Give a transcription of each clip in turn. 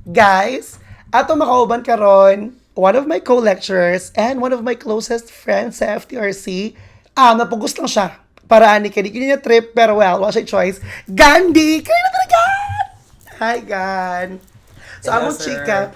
Guys, ato makauban karon one of my co-lecturers and one of my closest friends sa FTRC. Napugos lang siya. Para ani kay di niya trip pero well, wala siya choice. Gandhi! Kayo na talaga! Hi, Gan! So, Hello, among sir. chika.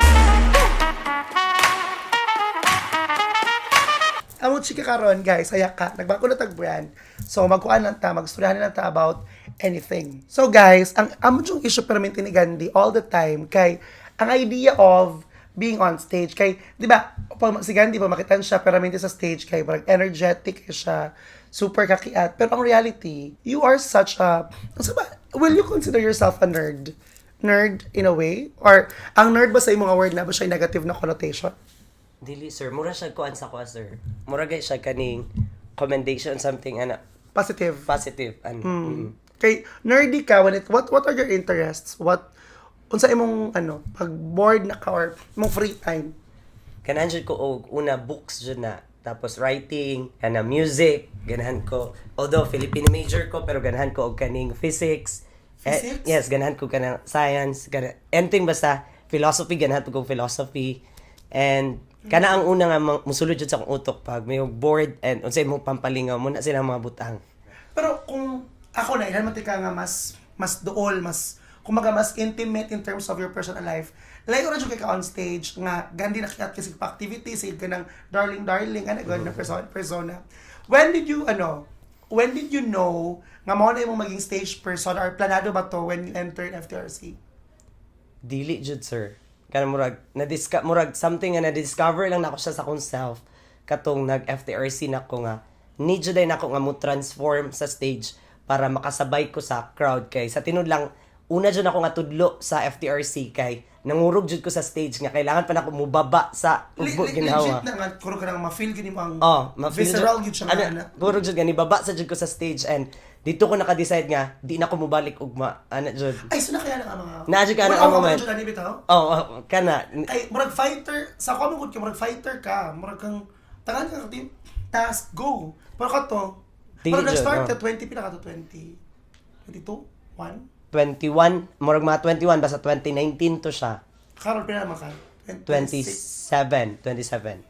Among chika karon guys, ayak ka. Nagbago na tag-brand. So, magkuhan lang ta, magstoryahan lang ta about anything. So, guys, ang among yung issue permanent ni Gandhi all the time kay ang idea of being on stage kay, di ba, pag si Gandhi pa makitan siya permanent sa stage kay parang energetic siya, super kakiat. Pero ang reality, you are such a, ano ba, will you consider yourself a nerd? Nerd in a way? Or ang nerd ba sa imong word na ba siya negative na connotation? Dili sir, mura siya kuan sa kuha sir. Mura gay siya kaning commendation something Positive. positive Kay nerdy ka when what are your interests? Unsa imong pag bored na ka or imong free time? Ganahan jud ko og una books jud na tapos writing, music, ganahan ko. Although Filipino major ko pero ganahan ko og kaning physics. Physics? Yes, ganahan ko kanang science, anything basta philosophy, ganahan ko philosophy. And kana ang una nga musulod jud sa akong utok pag may bored and unsay imong pampalingaw mo na sila mga butang. Pero kung ako na ilhan ka nga mas duol, mas kumaga mas intimate in terms of your personal life. Like oras kay ka on stage nga gandi nakita kasi pa activity sa ka ng darling ana gud na persona. When did you know nga mao na imong maging stage person or planado ba to when you entered FTRC? Dili jud sir. Kana murag something nga na-discover lang nako siya sa akong self katong nag-FTRC nako nga need jud ay nako nga mo transform sa stage para makasabay ko sa crowd kay sa tinud lang una jud ako nga tudlo sa FTRC kay nangurog jud ko sa stage nga kailangan pa nako mubaba sa ugbo ginhawa. Legit na nga kuro ka nang ma-feel gini mo ang ma-feel visceral gid siya nga. Murog jud gani baba sa jud ko sa stage and dito ko naka-decide nga di na ko mubalik ugma ana jud. Ay, so na kaya na mga... Naadyo ka na ang moment. Wala ka bitaw? Kana. Ay, murag fighter. Sa ako mong murag fighter ka. Murag kang... Tangan ka team. Task, go. Pero ka to. Dili Pero nag-start jud, ka 20, pinaka to 20. 22? 1? 21, murag mga 21 basta 2019 to siya. Karol, pinaka naman ka? 27.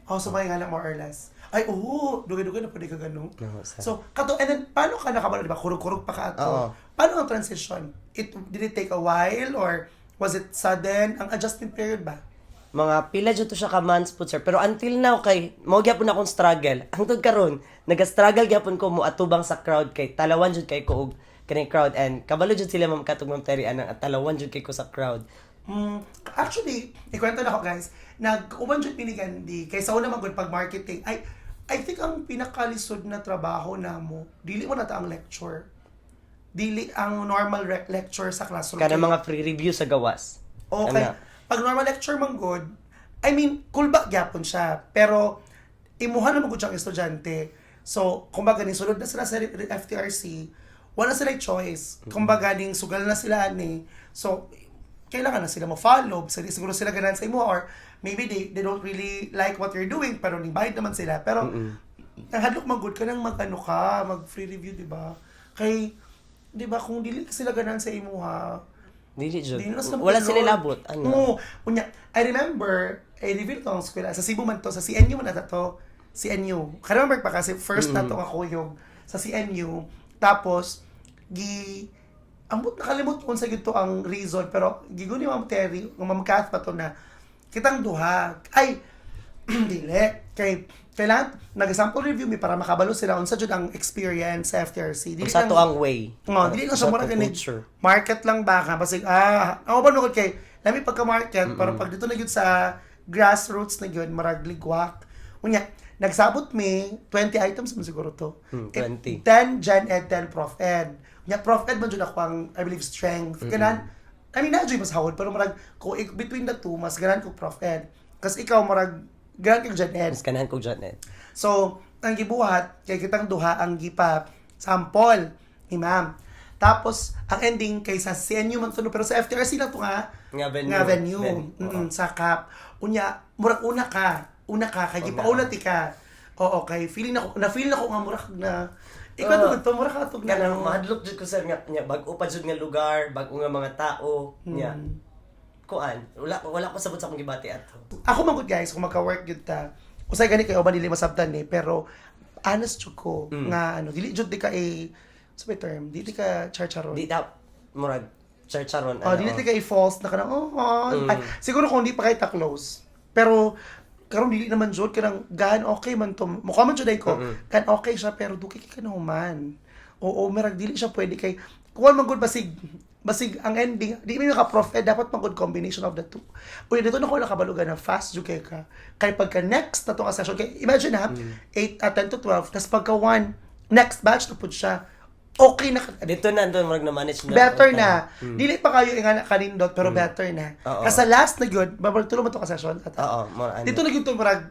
Oh, so may nga lang more or less. Ay, dugay-dugay na pwede ka ganun. No, sir. So, kato, and then, paano ka nakabalo, di ba? Kurog-kurog pa ka ato. Oo. Paano ang transition? Did it take a while or was it sudden? Ang adjustment period ba? Mga pila jud to siya ka months po sir. Pero until now kay mo gyapon akong struggle. Hangtod karon, naga-struggle gyapon ko mo atubang sa crowd kay talawan jud kay ko og kaning crowd and kabalo jud sila Ma'am Katog Ma'am Terry anang talawan jud kay ko sa crowd. Actually, ikwento na ako guys, nag-uban dyan pinigandi, kaysa una magod pag-marketing, I think ang pinakalisod na trabaho na mo, dili mo na ta ang lecture. Dili ang normal lecture sa classroom. Kana mga free review sa gawas. Okay. Ana. Pag normal lecture man good, I mean, cool ba gyapon siya, pero imuha na magud siyang estudyante. So, kumbaga ni sulod na sila sa FTRC, wala sila choice. Kumbaga ning sugal na sila ni. So, kailangan na sila mo-follow. Siguro sila ganan sa imo or maybe they don't really like what you're doing pero bayad naman sila. Pero ang hadlok mag-good ka nang mag-free review, di ba? Kay, di ba, kung dili sila ganan sa imo ha, Dili jud. Dili na sila Wala mag-upload. sila labot. Ano? Oo. Unya, I remember, I-reveal to ang eskwela. Sa Cebu man to, sa CNU man na to. CNU. Remember pa kasi, first na to nga kuyog sa CNU. Tapos, nakalimot ko sa gito ang reason, pero gigo ni Ma'am Terry, ng Ma'am Kath pa to na, kitang duha. Ay, dili. Kailangan, nag-sample review mi para makabalo sila unsa jud ang experience sa FTRC. Dili Sa to ang way. dili lang sa mura ganig culture. market lang ba ka basig ako ba nukod kay lami pagka-market pero pag dito na gyud sa grassroots na gyud marag ligwak. Unya, nagsabot mi 20 items man siguro to. 20. 10 Gen Ed, 10 Prof Ed. Unya, Prof Ed man jud ako ang I believe strength. Ganan. I mean, na-enjoy mas hawod pero marag ko between the two mas ganan ko Prof Ed. Kasi ikaw marag ganan kang Gen Ed. Mas kanahan ko dyan eh. So, ang gibuhat, kay kitang duha ang gipa sample ni ma'am. Tapos, ang ending kay sa CNU man to, pero sa FTRC lang to Nga venue. Sa CAP. Unya, murag una ka, kay gipauna ti ka. Oo, kay na-feel na ko nga murag na, ikaw to, murag ka to na. Kanang mahadlok jud ko sir nga bag-o pa jud nga lugar, bag-o nga mga tao, nya. kuan, wala ko sabot sa akong gibati ato. Ako man gud guys, kung magka-work yun ta, usay gani kayo ba dili masabtan eh, pero honest jud ko nga ano, dili jud di ka sa may term, dili ka charcharon. Di ta murag charcharon. Dili di ka false na kanang ay, siguro kung di pa kay ta close. Pero karon dili naman jud kanang gan okay man to. Mukha man jud ay ko. Kan okay siya pero duki ka na human. Oo, merag dili siya pwede kay kuan man gud basig ang ending di mi ka-prof dapat magud combination of the two. Uy dito na ko nakabalugan na fast jud kay ka. Kay pagka next na tong session kay imagine ha 8 10 to 12 tas pagka 1 next batch na pud siya. Okay na Dito na doon murag na manage na. better na. Dili pa kayo nga kanindot pero better na. Oo. Kasi last na gyud babal tulo man to ka session at Oo, mo ano. dito na gyud to murag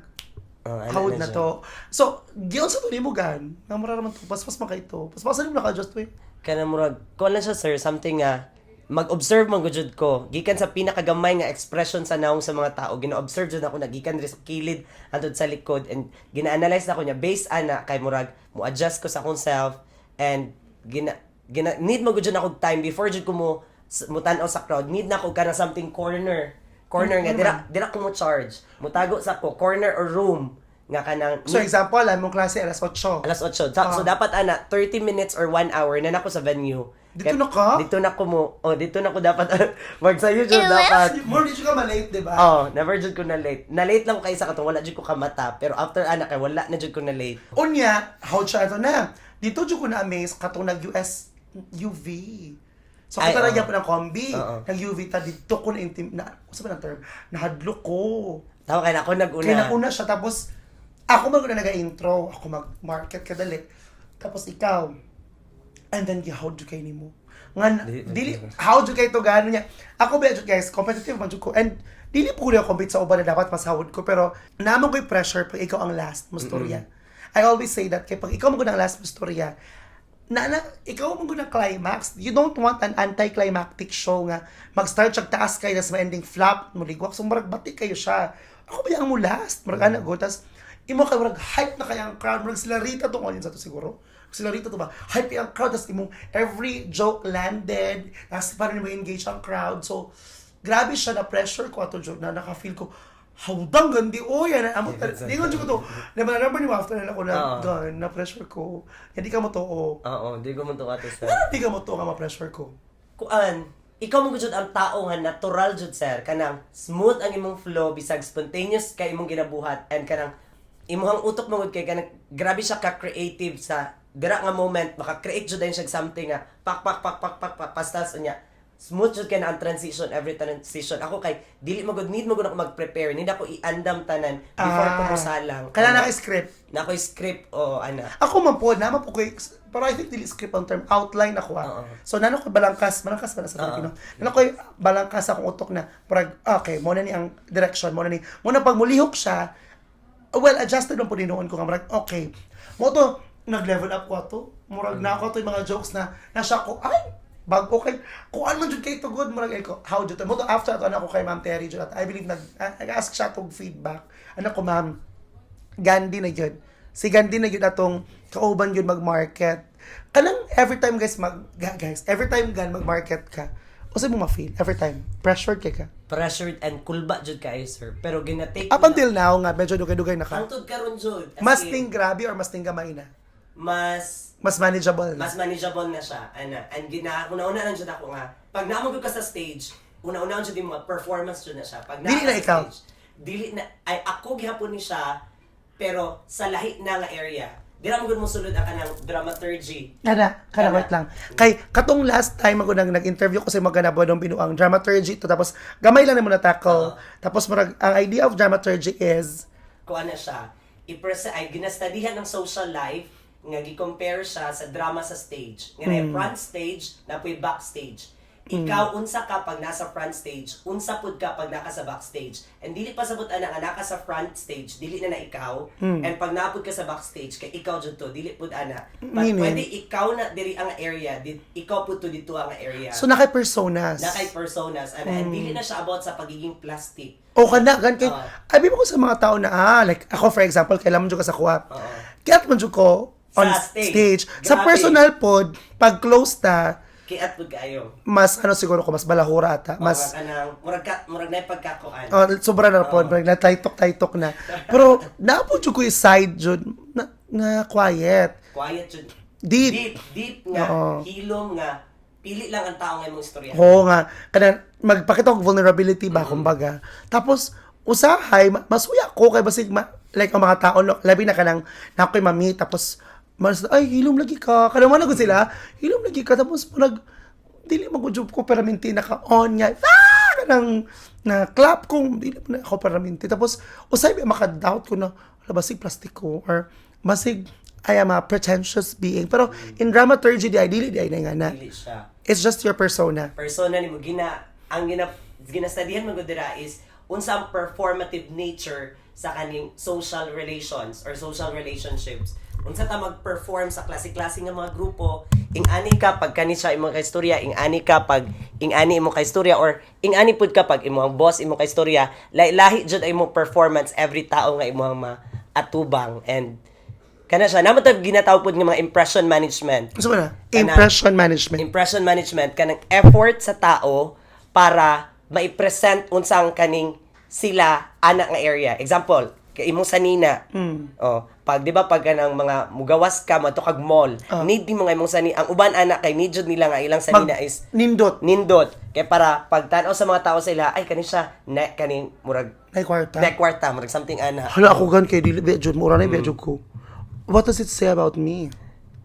hawd na siya. to. So, guilt sa to nimo gan. Nga mura naman to paspas man kay to. Paspasan nimo naka-adjust to. Kana murag ko lang siya sir something nga mag-observe man gud ko gikan sa pinakagamay nga expression sa naong sa mga tao gina-observe jud ako nagikan diri sa kilid andod sa likod and gina-analyze na ko niya based ana kay murag mo adjust ko sa akong self and need mo gud jud ako time before jud ko mo tan-aw sa crowd need na ko kana something corner nga dira ko mo charge mutago sa ko corner or room nga kanang So, example, mong klase alas 8. alas 8. So dapat ana 30 minutes or 1 hour na nako sa venue. Dito na ka? Dito na ko mo. Dito na ko dapat magsayo jud dapat. More di ka malate, di ba? Never jud ko na late. Na late lang ko kay sa katong wala jud ko kamata pero after ana kay wala na jud ko na late. Unya, how siya ito na? Dito jud ko na amaze katong nag-US UV. So, Ay, kita nagyan po ng kombi. Oo. Nag-UV ta dito ko na sa ba ng term? Nahadlok ko. Tawa kay na ako nag-una. Kaya nauna siya, tapos ako mag-una nag-intro, ako mag-market kadali. Tapos ikaw, and then how do kayo ni mo? Dili, how do kayo to gano'n niya? Ako ba, guys, competitive man jud ko. And dili po ko na compete sa uban na dapat masahod ko, pero naman ko'y pressure pag ikaw ang last mo storya. I always say that, kaya pag ikaw mag ang last mo storya, ikaw mag ng climax, you don't want an anti-climactic show nga mag-start siya taas kayo, tas ma-ending flop, muligwak, so marag batik kayo siya. Ako ba yung mo last? Marag anak go, tas imo ka marag hype na kaya ang crowd, marag sila Rita tong audience to siguro. Sila Rita to ba? Hype ang crowd, tas imong every joke landed, tas parang mo engage ang crowd. So, grabe siya na pressure ko ato joke na naka-feel ko, hawdang gandi yan amo di ko jud ko to na number ni after na ako na pressure ko hindi ka mo to di ko man to ato sir. Hindi ka mo to nga ma-pressure ko. Kuan, ikaw mo gud ang tao nga natural jud sir kanang smooth ang imong flow bisag spontaneous kay imong ginabuhat and kanang imong utok mo gud kay kanang grabe siya ka creative sa dira nga moment maka-create jud din siya something nga pak pastas unya smooth jud kay na ang transition every transition ako kay dili mo gud need mo gud ako mag-prepare need ako i-andam tanan before ko musalang Kailangan naka-script na ko script o ana ako man po naman po ko pero I think dili script ang term outline ako so nano ko balangkas ba na sa Filipino nano ko balangkas akong utok na parang okay mo na ni ang direction mo na pag mulihok siya well adjusted man po din noon ko nga parang okay mo to nag-level up ko to murag na ako to yung mga jokes na nasya ko ay bago kay kung ano man jud kay to good murag ko how jud mo to after ato ako kay Ma'am Terry jud I believe nag-ask siya tong feedback ano ko ma'am Gandhi na jud si Gandhi na jud atong kauban jud mag-market kanang every time guys every time mag-market ka usa mo ma-feel every time pressured kay ka pressured and kulba jud kayo sir pero ginatake up until now nga medyo dugay-dugay na ka hangtod karon jud mas ting grabe or mas ting gamay na mas manageable na mas manageable na siya ana and una-una lang jud ako nga pag naamog ka sa stage una-una jud yung mga performance jud na siya pag Dili na sa ikaw. stage dili na ay ako gihapon ni siya pero sa lahi na nga area dira mo gud mo sulod ang kanang dramaturgy Kada wait lang. Kay katong last time ako nag-interview ko sa mga ganabon binuang dramaturgy to tapos gamay lang nimo na tackle. Tapos marag ang idea of dramaturgy is kuan na siya ay ginastudihan ng social life nga gi-compare siya sa drama sa stage. Nga front stage na puy backstage. Ikaw unsa ka pag nasa front stage, unsa pud ka pag naka sa backstage. And dili pa sabot ana nga naka sa front stage, dili na ikaw. And pag naapod ka sa backstage kay ikaw jud to, dili pud ana. But pwede ikaw na diri ang area, ikaw pud to dito ang area. so nakay personas. Nakay personas and dili na siya about sa pagiging plastic. O kana gan kay abi mo ko sa mga tao na like ako for example kailan mo jud ka sa kuha. Kaya man jud ko on Sa stage. Sa Grabe. personal pod pag close ta Kiat pud kayo. Mas ano siguro ko, mas balahura ata. Mas, Murag na pagkakuan. sobra na po, nagtaytok-taytok na. Pero, naapod yung ko yung side, Jud, na quiet. Quiet jud. Deep. Deep nga, Oo. hilom nga, pili lang ang tao nga imong istorya. Oo nga. Kana, magpakita ko vulnerability ba, kumbaga. Tapos, usahay, masuya ko kay basig, like, ang mga tao, labi na kanang, na ako'y mami, tapos, ay, hilom lagi ka. Kanaman ako sila, hilom lagi ka. Tapos, dili mag-job ko, permanente, naka-on nga. Kanang, na-clap ko, dili mo na ako permanente. Tapos, usay, maka-doubt ko na, basig plastic ko, or basig, I am a pretentious being. Pero, in dramaturgy, dili na nga na. Dili siya. It's just your persona. Persona nimo ginastudihan mo gud dira is unsa ang performative nature sa kaning social relations or social relationships. Unsa ta mag-perform sa klase-klase nga mga grupo, ing-ani ka pag kani siya imong kaistorya, ing-ani ka pag ing-ani imong kaistorya, or ing-ani pud ka pag imong boss imong kaistorya, lahi jud ay imong performance every tao nga imong maatubang. And kana siya naman tab ginatawag pud nga mga impression management. So na, impression management. Impression management kanang effort sa tao para mai-present unsang kaning sila ana nga area. Example, kay imong sanina. Oh, pag di ba pag kanang mga mugawas ka madto kag mall, need mo nga imong sanina. Ang uban ana kay need jud nila nga ilang sanina is nindot. Kay para pagtan-aw sa mga tao sila, ay kani siya kaning murag Kwarta. murag something ana. Hala, ako gan kay dili jud mura na jud ko. What does it say about me?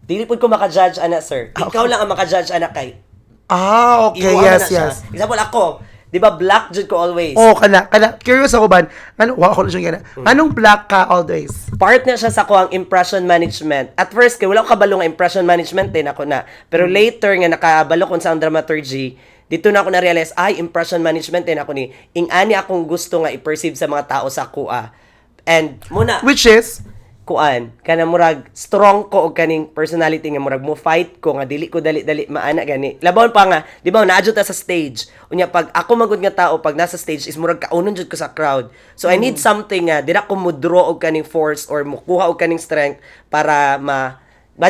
Dili pud ko maka-judge ana, sir. Ikaw lang ang maka-judge ana kay. Okay, Iwan yes, na siya. yes. Example ako, di ba black jud ko always. Oh, kana. Curious ako ban. Ako na siya gana. Anong black ka always? Part na siya sa kuang impression management. At first, kay wala ko kabalo nga impression management din ako na. Pero later nga nakabalo ko sa dramaturgy, dito na ako na-realize, ay, impression management din ako ni. Ing-ani akong gusto nga i-perceive sa mga tao sa kuha. And muna, Which is? kuan kana murag strong ko og kaning personality nga murag mo fight ko nga dili ko dali maana gani labaw pa nga di ba naadyo ta sa stage unya pag ako magud nga tao pag nasa stage is murag kaunon jud ko sa crowd so I need something nga dira ko mo draw og kaning force or mukuha og kaning strength para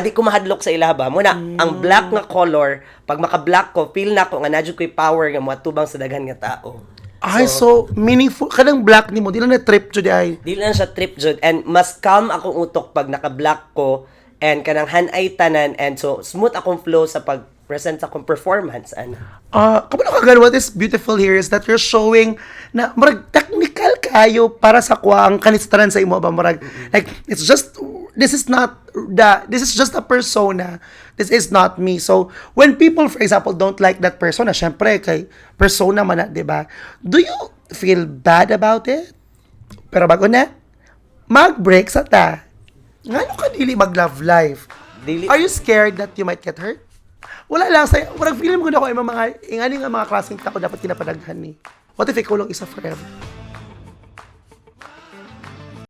di ko mahadlok sa ilaba mo na ang black nga color pag maka-black ko feel na ko nga nadyo ko'y power nga moatubang sa daghan nga tao. Ay, so meaningful. Kanang black ni mo, di lang na-trip jud ay. Di lang siya trip jud and mas calm akong utok pag naka-black ko and kanang hanay tanan and so smooth akong flow sa pag-present sa akong performance ana. Kapag nakagan, what is beautiful here is that you're showing na marag technical kayo para sa kuha ang kanistaran sa imo ba marag like it's just this is just a persona. This is not me. So when people for example don't like that persona, syempre kay persona man na, 'di ba? Do you feel bad about it? Pero bago na mag-break sa ta. Ngano ka dili mag-love life? Dili. Are you scared that you might get hurt? Wala lang sa feeling ko na ako mga ingani nga mga klaseng tako dapat kinapadaghan ni. What if ikaw lang isa forever?